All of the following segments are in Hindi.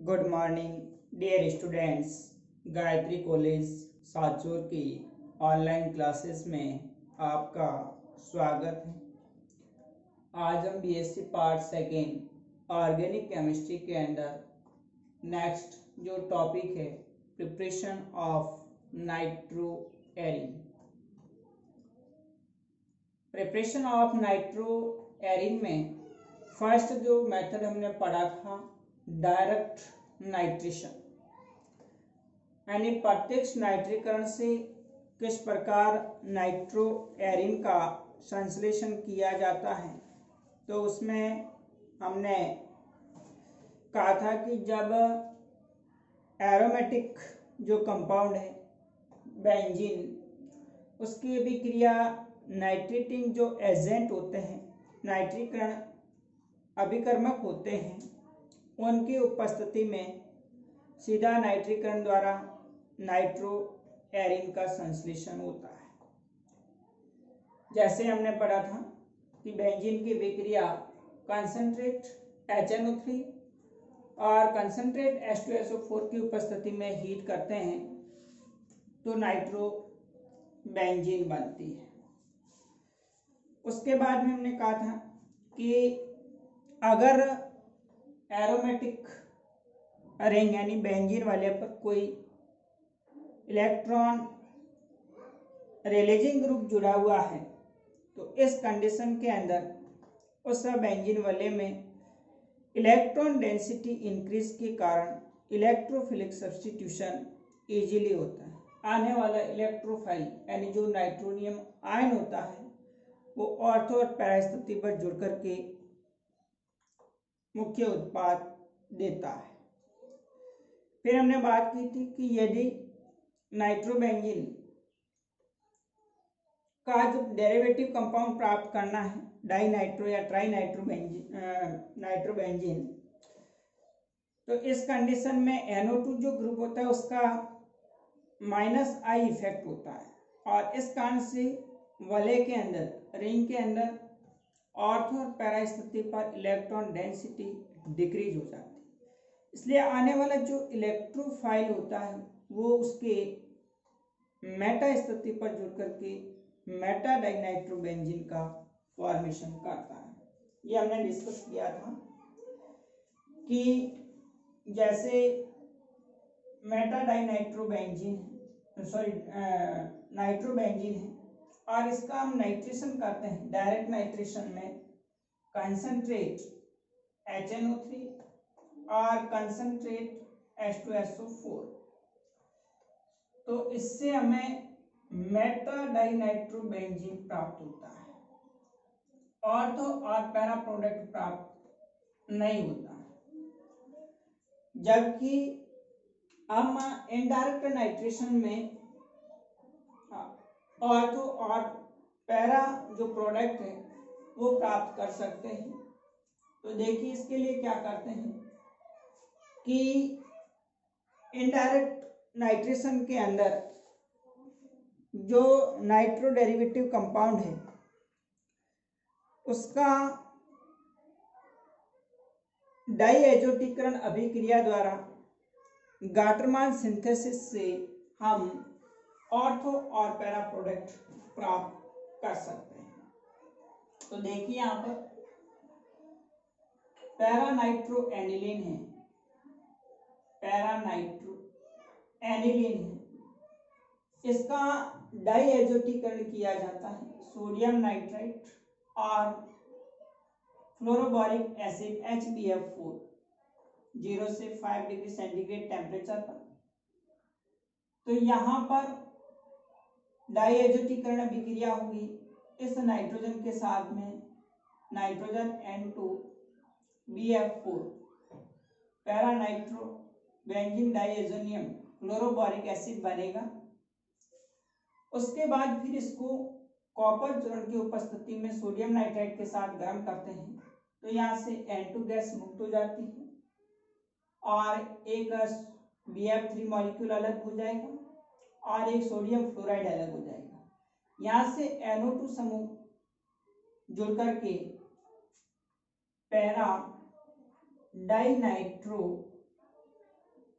Good morning dear students. Gayatri college Sanchore की ऑनलाइन क्लासेस में आपका स्वागत है। आज हम BSc part second organic chemistry के अंदर नेक्स्ट जो टॉपिक है preparation of nitro arene. Preparation of nitro arene में फर्स्ट जो मेथड हमने पढ़ा था डायरेक्ट नाइट्रेशन, यानी प्रत्यक्ष नाइट्रीकरण से किस प्रकार नाइट्रो एरिन का संश्लेषण किया जाता है। तो उसमें हमने कहा था कि जब एरोमेटिक जो कंपाउंड है बेंजीन, उसकी अभिक्रिया नाइट्रेटिंग जो एजेंट होते हैं, नाइट्रीकरण अभिकर्मक होते हैं, उनकी उपस्थिति में सीधा नाइट्रीकरण द्वारा नाइट्रो एरिन का संश्लेषण होता है। जैसे हमने पढ़ा था कि बेंजीन की विक्रिया कंसंट्रेट HNO3 और कंसंट्रेट H2SO4 की उपस्थिति में हीट करते हैं तो नाइट्रो बेंजीन बनती है। उसके बाद में हमने कहा था कि अगर एरोमेटिक रिंग यानी बेंजीन वाले पर कोई इलेक्ट्रॉन रिलीजिंग ग्रुप जुड़ा हुआ है तो इस कंडीशन के अंदर उस बेंजीन वाले में इलेक्ट्रॉन डेंसिटी इंक्रीज के कारण इलेक्ट्रोफिलिक सब्स्टिट्यूशन इजीली होता है। आने वाला इलेक्ट्रोफाइल यानी जो नाइट्रोनियम आयन होता है वो ऑर्थो और पैरा स्थिति पर जुड़ करके मुख्य उत्पाद देता है। फिर हमने बात की थी कि यदि नाइट्रोबेंजीन का जो डेरिवेटिव कंपाउंड प्राप्त करना है डाई नाइट्रो या ट्राई नाइट्रोबेंजीन, तो इस कंडीशन में NO2 जो ग्रुप होता है उसका -I इफेक्ट होता है और इस कारण से वलय के अंदर रिंग के अंदर ऑर्थो और पैरा स्थिति पर इलेक्ट्रॉन डेंसिटी डिक्रीज हो जाती है। इसलिए आने वाला जो इलेक्ट्रोफाइल होता है वो उसके मेटा स्थिति पर जुड़ करके मेटा डाइनाइट्रोबेंजीन का फॉर्मेशन करता है। ये हमने डिस्कस किया था कि जैसे मेटा डाइनाइट्रोबेंजीन नाइट्रोबेंजीन है और इसका हम नाइट्रेशन करते हैं डायरेक्ट नाइट्रेशन में कंसंट्रेट HNO3 और कंसंट्रेट H2SO4, तो इससे हमें मेटा डाइनाइट्रोबेंजीन प्राप्त होता है। ऑर्थो और पैरा प्रोडक्ट प्राप्त नहीं होता है। जबकि हम इनडायरेक्ट नाइट्रेशन में ऑर्थो और पैरा जो प्रोडक्ट है वो प्राप्त कर सकते हैं। तो देखिए इसके लिए क्या करते हैं कि इनडायरेक्ट नाइट्रेशन के अंदर जो नाइट्रो डेरिवेटिव कंपाउंड है उसका डाईएजोटीकरण अभिक्रिया द्वारा गाटरमान सिंथेसिस से हम ऑर्थो और पैरा प्रोडक्ट प्राप्त कर सकते हैं। तो देखिए यहाँ पर पैरानाइट्रो एनिलीन है, पैरानाइट्रो एनिलीन है, इसका डाईएजोटीकरण किया जाता है सोडियम नाइट्राइट और फ्लोरोबोरिक एसिड HBF4 0 से 5 डिग्री सेंटीग्रेड टेम्परेचर पर। तो यहाँ पर डाईएजोटीकरण अभिक्रिया होगी इस नाइट्रोजन के साथ में nitrogen N2BF4 paranitro benzene diazonium fluoroboric acid बनेगा। उसके बाद फिर इसको कॉपर चूर्ण की उपस्थिति में सोडियम नाइट्राइट के साथ गर्म करते हैं तो यहाँ से N2 गैस मुक्त हो जाती है और एक BF3 मॉलिक्यूल अलग हो जाएगा और एक सोडियम फ्लोराइड अलग हो जाएगा। यहाँ से NO2 समूह जुड़ करके पैरा डाइनाइट्रो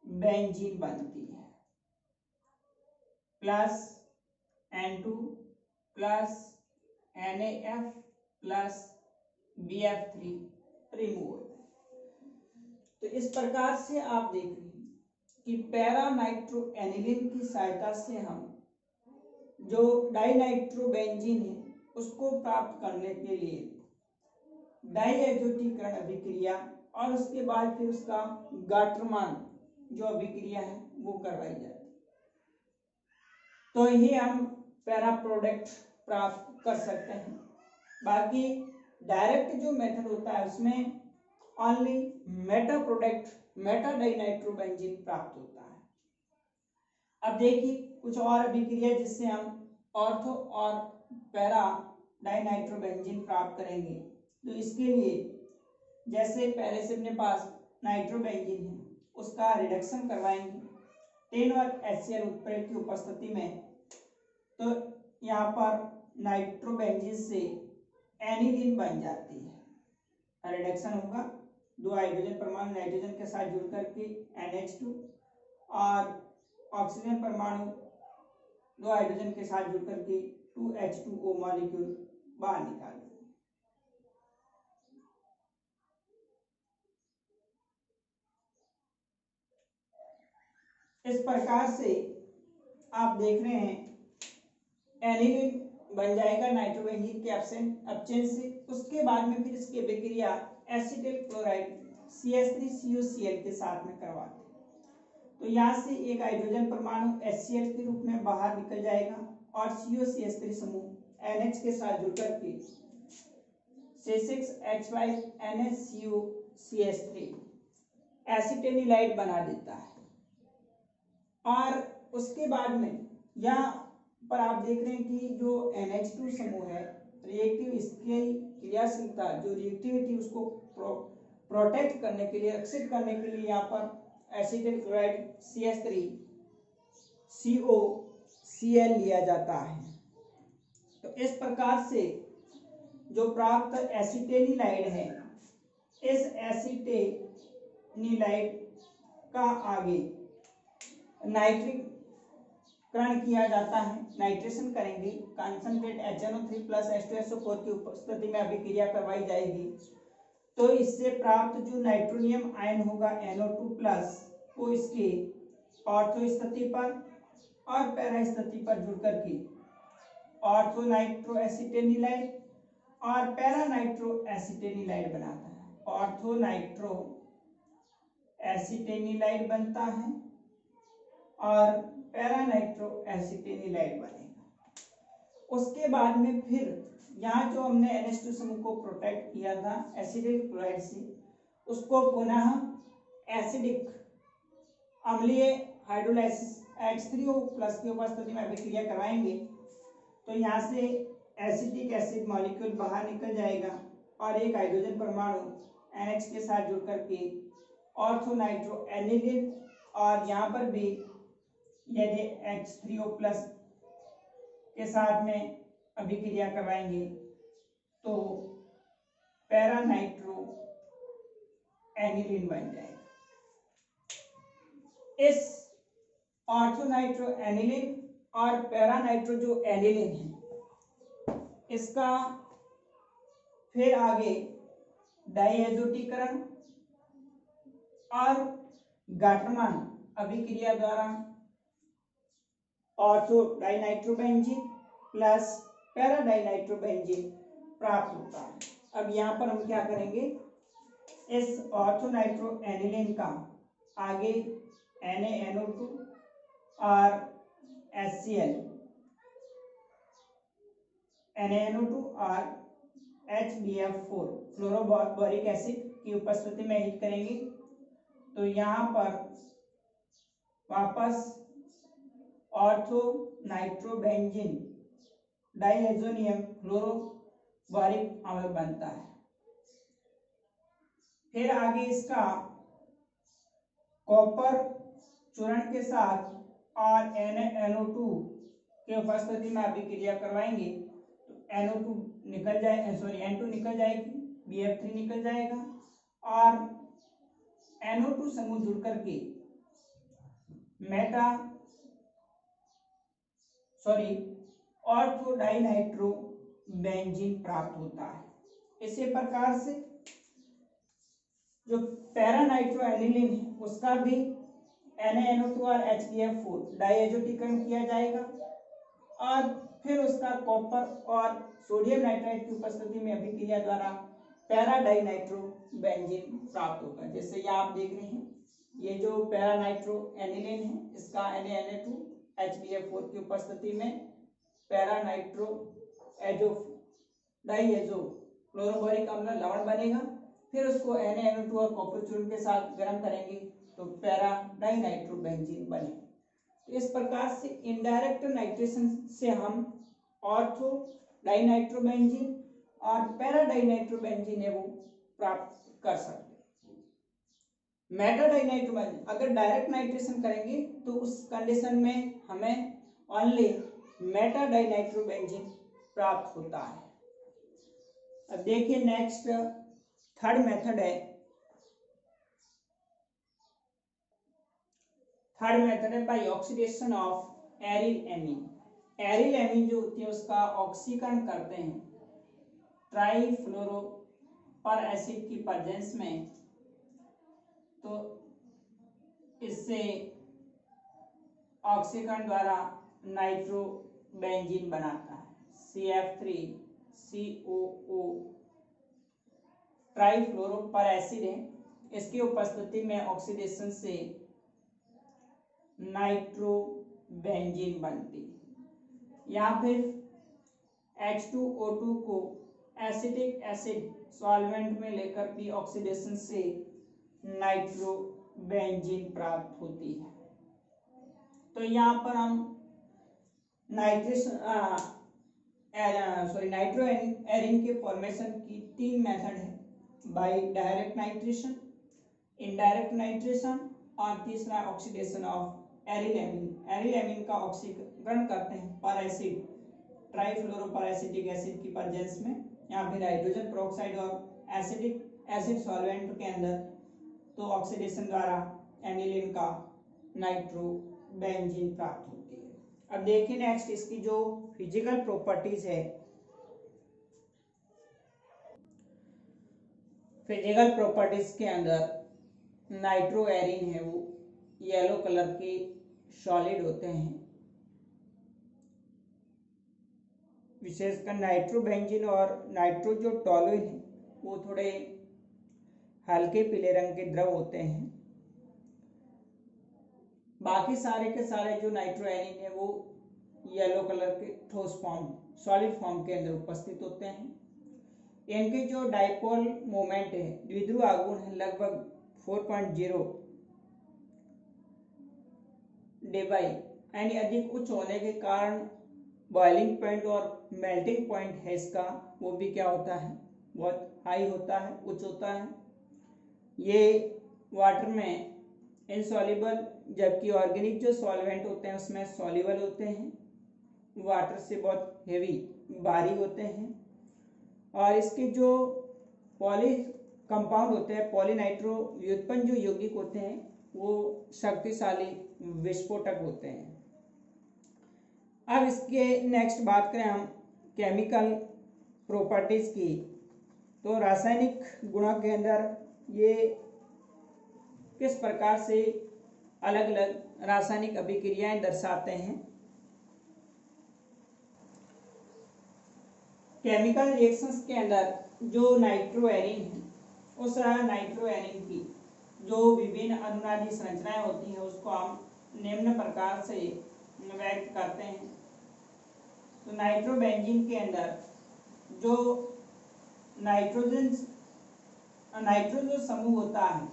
बेंजीन बनती है, plus N2 plus NaF plus BF3 remove होता है। तो इस प्रकार से आप देख रहे हैं कि पैरा नाइट्रो एनिलीन की सहायता से हम जो डाइनाइट्रोबेंजीन है उसको प्राप्त करने के लिए डाइएजोटीकरण अभिक्रिया और उसके बाद फिर उसका गाट्रमान जो अभिक्रिया है वो करवाई जाती है। तो ये हम पैरा प्रोडक्ट प्राप्त कर सकते हैं। बाकी डायरेक्ट जो मेथड होता है उसमें only Meta product Meta dinitrobenzene प्राप्त होता है। अब देखिए कुछ और अभिक्रिया जिससे हम ऑर्थो और पैरा डाइनाइट्रोबेंजीन प्राप्त करेंगे। तो इसके लिए जैसे पहले से अपने पास नाइट्रोबेंजीन है उसका रिडक्शन करवाएंगे 10 और HCl उत्प्रेरक की उपस्थिति में। तो यहाँ पर नाइट्रोबेंजीन से एनिलीन बन जाती है, रिडक्शन होगा, 2 हाइड्रोजन परमाणु नाइट्रोजन के साथ जुड़ करके NH2 और ऑक्सीजन परमाणु 2 हाइड्रोजन के साथ जुड़ करके 2H2O मॉलिक्यूल बाहर निकाल देंगे। इस प्रकार से आप देख रहे हैं एनिलीन बन जाएगा नाइट्रोबेंजीन के एब्सेंस से। उसके बाद में फिर इसकी अभिक्रिया एसिटिल क्लोराइड CH3CuCl के साथ में करवाते हैं। तो यहाँ से एक हाइड्रोजन परमाणु HCl के रूप में बाहर निकल जाएगा और COCH3 समूह NH के साथ जुड़कर के C6H5NaCO एसिटेनिलाइड बना देता है। और उसके बाद में यहाँ पर आप देख रहे हैं कि जो NH2 समूह है रिएक्टिव इसकी क्रियाशीलता जो रिएक्टिविटी उसको प्रोटेक्ट करने के लिए रक्षित करने के लिए यहाँ पर एसिटिल क्लोराइड CH3COCl लिया जाता है। तो इस प्रकार से जो प्राप्त एसिटेनिलाइड है इस एसिटेनिलाइड का आगे नाइट्रीकरण किया जाता है, नाइट्रेशन करेंगे, कॉन्सनट्रेट HNO3 प्लस H2SO4 की उपस्थिति में अभिक्रिया करवाई जाएगी। तो इससे प्राप्त जो नाइट्रोनियम आयन होगा NO2 प्लस वो इसके ऑर्थो स्थिति पर और पैरा स्थिति पर जुड़ करके ऑर्थो नाइट्रो एसिटेनिलाइड और पैरा नाइट्रो एसिटेनिलाइड बनाता है। ऑर्थो नाइट्रो एसिटेनिलाइड बनता है और पैरा नाइट्रो एसिटेनिलाइड बनेगा। उसके बाद में फिर यहाँ जो हमने NH2 समूह को प्रोटेक्ट किया था एसिटिल क्लोराइड से उसको पुनः एसिडिक अम्लीय हाइड्रोलाइसिस H3O प्लस की उपस्थिति में अभिक्रिया करवाएंगे। तो यहाँ से एसिटिक एसिड मॉलिक्यूल बाहर निकल जाएगा और एक हाइड्रोजन परमाणु NH के साथ जुड़ करके ऑर्थो नाइट्रो एनिलीन और यहाँ पर भी यदि H3O प्लस के साथ में अभिक्रिया करवाएंगे तो पैरा नाइट्रो एनिलीन बन जाएगा। इस ऑर्थो नाइट्रो एनिलीन और पैरा नाइट्रो जो एनिलीन है इसका फिर आगे डाइएजोटीकरण और गाट्रमान अभिक्रिया द्वारा ortho dinitrobenzene plus para dinitrobenzene प्राप्त होता है। अब यहाँ पर हम क्या करेंगे, इस ऑर्थो नाइट्रो एनिलीन का आगे NaNO2 और HCl NaNO2 और HBF4 फ्लोरोबोरिक एसिड की उपस्थिति में हिट करेंगे। तो यहाँ पर वापस ऑर्थो नाइट्रोबेंजीन डाइएजोनियम फ्लोरोबोरिक अम्ल बनता है। फिर आगे इसका कॉपर चूर्ण के साथ और NaNO2 के उपस्थिति में अभिक्रिया करवाएंगे तो NO2 निकल जाए N2 निकल जाएगी, BF3 निकल जाएगा और NO2 समूह जुड़ करके ऑर्थो डाइनाइट्रो बेंजीन प्राप्त होता है। इसी प्रकार से जो पैरा नाइट्रो एनिलीन है उसका भी NaNO2 और HbF4 डाइएजोटीकरण किया जाएगा और फिर उसका कॉपर और सोडियम नाइट्राइड की उपस्थिति में अभिक्रिया द्वारा पैरा डाइनाइट्रो बेंजीन प्राप्त होगा। जैसे ये आप देख रहे हैं, ये जो पैरा नाइट्रो एनिलीन है इसका Na2 HbF4 की उपस्थिति में पैरा नाइट्रो डाइएजो क्लोरोबोरिक अम्ल लवण बनेगा। फिर उसको NaNO2 और कॉपर चूर्ण के साथ गर्म करेंगे तो पैरा डाइनाइट्रो बेंजीन बनेगा। तो इस प्रकार से इनडायरेक्ट नाइट्रेशन से हम ऑर्थो डाइनाइट्रो बेंजीन और पैरा डाइनाइट्रो बेंजीन है वो प्राप्त कर सकते हैं। मेटा डाइनाइट्रो बेंजीन अगर डायरेक्ट नाइट्रेशन करेंगे तो उस कंडीशन में हमें ओनली मेटा डाइनाइट्रो बेंजीन प्राप्त होता है। अब देखिए नेक्स्ट थर्ड मेथड है। थर्ड मेथड है by oxidation of aryl amine. Aryl amine जो होती है उसका ऑक्सीकरण करते हैं ट्राइफ्लोरोपर एसिड की प्रेजेंस में, तो इससे ऑक्सीकरण द्वारा नाइट्रो बेंजीन बनाता है CF3COO ट्राइफ्लोरोपर एसिड है। इसकी उपस्थिति में ऑक्सीडेशन से नाइट्रो बेंजीन बनती है। या फिर H2O2 को एसिटिक एसिड सॉल्वेंट में लेकर भी ऑक्सीडेशन से नाइट्रो बेंजीन प्राप्त होती है। तो यहाँ पर हम नाइट्रो एरिन के फॉर्मेशन की तीन मेथड है, by direct nitration, indirect nitration और तीसरा oxidation of aryl amine. Aryl amine का ऑक्सीकरण करते हैं पर एसिड ट्राइफ्लोरोपर एसिटिक एसिड की प्रेजेंस में, यहाँ पे हाइड्रोजन पेरोक्साइड और एसिडिक एसिड सॉल्वेंट के अंदर, तो ऑक्सीडेशन द्वारा एनिलीन का नाइट्रो बेंजीन प्राप्त होती है। अब देखिए नेक्स्ट इसकी जो फिजिकल प्रॉपर्टीज है। फिजिकल प्रॉपर्टीज के अंदर नाइट्रो एरिन है वो येलो कलर के सॉलिड होते हैं, विशेषकर नाइट्रो बेंजीन और नाइट्रो जो टॉलुइन है वो थोड़े हल्के पीले रंग के द्रव होते हैं। बाकी सारे के सारे जो नाइट्रो एरिन है वो येलो कलर के ठोस फॉर्म सॉलिड फॉर्म के अंदर उपस्थित होते हैं। इनके जो डाइपोल मोमेंट है द्विध्रुव आघूर्ण है लगभग 4.0 डेबाई यानी अधिक उच्च होने के कारण बॉइलिंग पॉइंट और मेल्टिंग पॉइंट है इसका वो भी क्या होता है, बहुत हाई होता है, उच्च होता है। ये वाटर में इनसॉल्युबल, जबकि ऑर्गेनिक जो सॉल्वेंट होते हैं उसमें सॉल्युबल होते हैं, वाटर से बहुत हेवी भारी होते हैं। और इसके जो पॉली कंपाउंड होते हैं, पॉलीनाइट्रो व्युत्पन्न जो यौगिक होते हैं वो शक्तिशाली विस्फोटक होते हैं। अब इसके नेक्स्ट बात करें हम केमिकल प्रॉपर्टीज की, तो रासायनिक गुणों के अंदर ये किस प्रकार से अलग अलग रासायनिक अभिक्रियाएं दर्शाते हैं। केमिकल रिएक्शंस के अंदर जो नाइट्रो एरिन है उस नाइट्रो एरिन की जो विभिन्न अनुनादी संरचनाएं होती हैं उसको हम निम्न प्रकार से व्यक्त करते हैं। तो नाइट्रो बेंजीन के अंदर जो नाइट्रो जो समूह होता है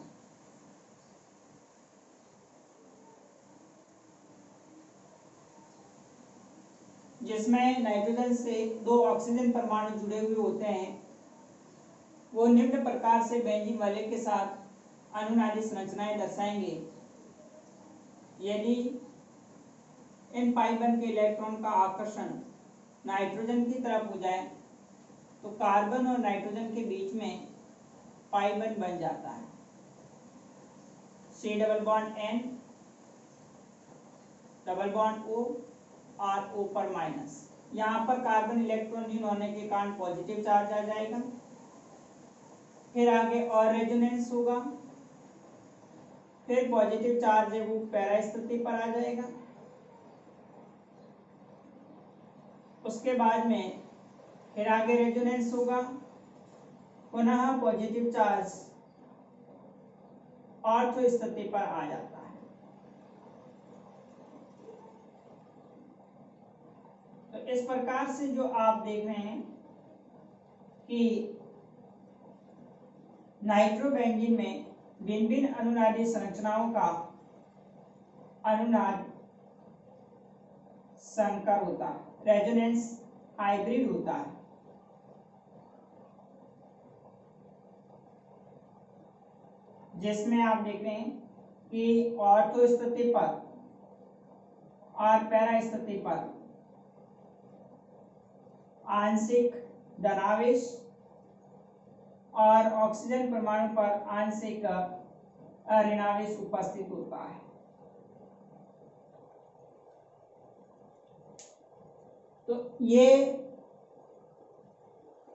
जिसमें नाइट्रोजन से 2 ऑक्सीजन परमाणु जुड़े हुए होते हैं, वो निम्न प्रकार से बेंजीन वाले के साथ अनुनादी संरचनाएं दर्शाएंगे। यदि इन पाई बंध के इलेक्ट्रॉन का आकर्षण नाइट्रोजन की तरफ हो जाए तो कार्बन और नाइट्रोजन के बीच में पाई बंध बन जाता है, C double bond N double bond O और O पर माइनस। यहाँ पर कार्बन इलेक्ट्रॉन होने के कारण पॉजिटिव चार्ज आ जाएगा। फिर आगे और रेजोनेंस होगा, फिर पॉजिटिव चार्ज है वो पैरा स्थिति पर आ जाएगा। उसके बाद में फिर आगे रेजोनेंस होगा, पुनः पॉजिटिव चार्ज ऑर्थो स्थिति पर आ जाता है। तो इस प्रकार से जो आप देख रहे हैं कि नाइट्रोबेंजीन में भिन्न भिन्न अनुनादी संरचनाओं का अनुनाद संकर होता है, रेजोनेंस हाइब्रिड होता है। जिसमें आप देख रहे हैं कि ऑर्थो स्थिति पर और पैरा स्थिति पर आंशिक धनावेश और ऑक्सीजन परमाणु पर आंशिक ऋणावेश उपस्थित होता है। तो ये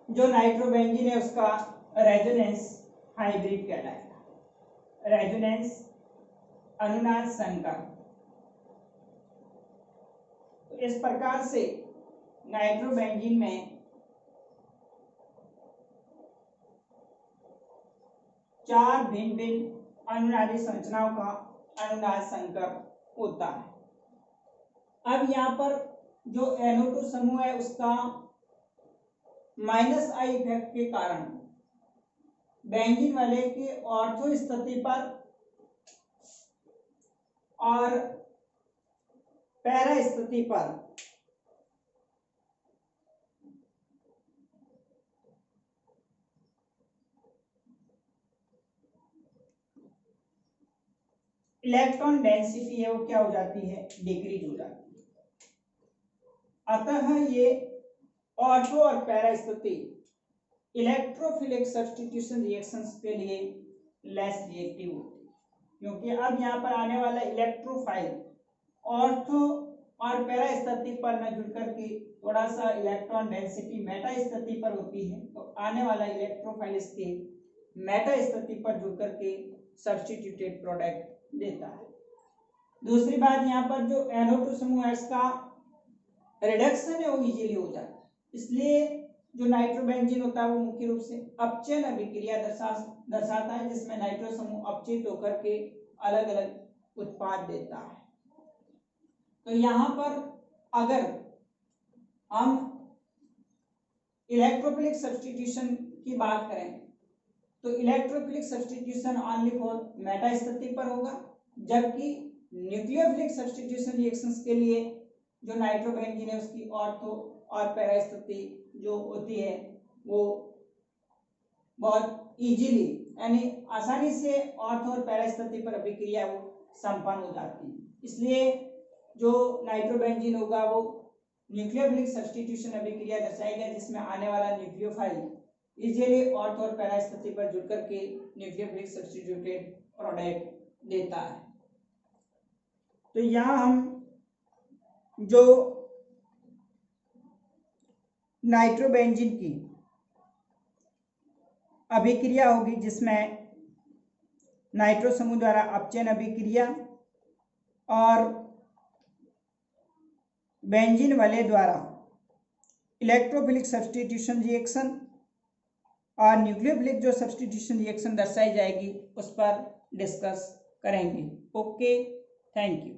जो नाइट्रोबेंजीन है उसका रेजोनेंस हाइब्रिड कहलाएगा, रेजोनेंस अनुनाद संकर। तो इस प्रकार से नाइट्रोबेंजीन में 4 भिन्न भिन्न अनुनादी संरचनाओं का अनुनाद संकर होता है। अब यहाँ पर जो NO2 समूह है उसका -I इफेक्ट के कारण बेंजीन वाले के ऑर्थो स्थिति पर और पैरा स्थिति पर इलेक्ट्रॉन डेंसिटी है वो क्या हो जाती है, डिक्रीज हो जाती है। अतः ये ऑर्थो और पैरा स्थिति इलेक्ट्रोफिलिक सब्स्टिट्यूशन रिएक्शंस के लिए लेस रिएक्टिव होती है, क्योंकि अब यहाँ पर आने वाला इलेक्ट्रोफाइल ऑर्थो और पैरा स्थिति पर न जुड़ करके थोड़ा सा इलेक्ट्रॉन डेंसिटी मेटा स्थिति पर होती है, तो आने वाला इलेक्ट्रोफाइल इसके मेटा स्थिति पर जुड़ करके सब्स्टिट्यूटेड प्रोडक्ट देता है। दूसरी बात, यहाँ पर जो NO2 समूह है इसका रिडक्शन है वो इजीली हो जाता है, इसलिए जो नाइट्रोबेंजीन होता है वो मुख्य रूप से अपचयन अभिक्रिया दर्शाता है, जिसमें नाइट्रो समूह अपचित होकर के अलग अलग उत्पाद देता है। तो यहाँ पर अगर हम इलेक्ट्रोफिलिक सब्स्टिट्यूशन की बात करें तो electrophilic substitution only for Meta स्थिति पर होगा, जबकि न्यूक्लियोफिलिक सब्स्टिट्यूशन रिएक्शंस के लिए जो नाइट्रोबेंजीन है उसकी ऑर्थो और पैरा स्थिति जो होती है वो बहुत इजीली यानी आसानी से ऑर्थो और पैरा स्थिति पर अभिक्रिया वो संपन्न हो जाती है। इसलिए जो नाइट्रोबेंजीन होगा वो न्यूक्लियोफिलिक सब्स्टिट्यूशन अभिक्रिया दर्शाएगा, जिसमें आने वाला न्यूक्लियोफाइल इजीली ऑर्थो और पैरा स्थिति पर जुड़ करके न्यूक्लियोफिलिक सब्स्टिट्यूटेड प्रोडक्ट देता है। तो यहाँ हम जो नाइट्रोबेंजीन की अभिक्रिया होगी जिसमें नाइट्रो समूह द्वारा अपचयन अभिक्रिया और बेंजीन वाले द्वारा इलेक्ट्रोफिलिक सब्स्टिट्यूशन रिएक्शन और न्यूक्लियोफिलिक जो सब्स्टिट्यूशन रिएक्शन दर्शाई जाएगी उस पर डिस्कस करेंगे। Okay, thank you.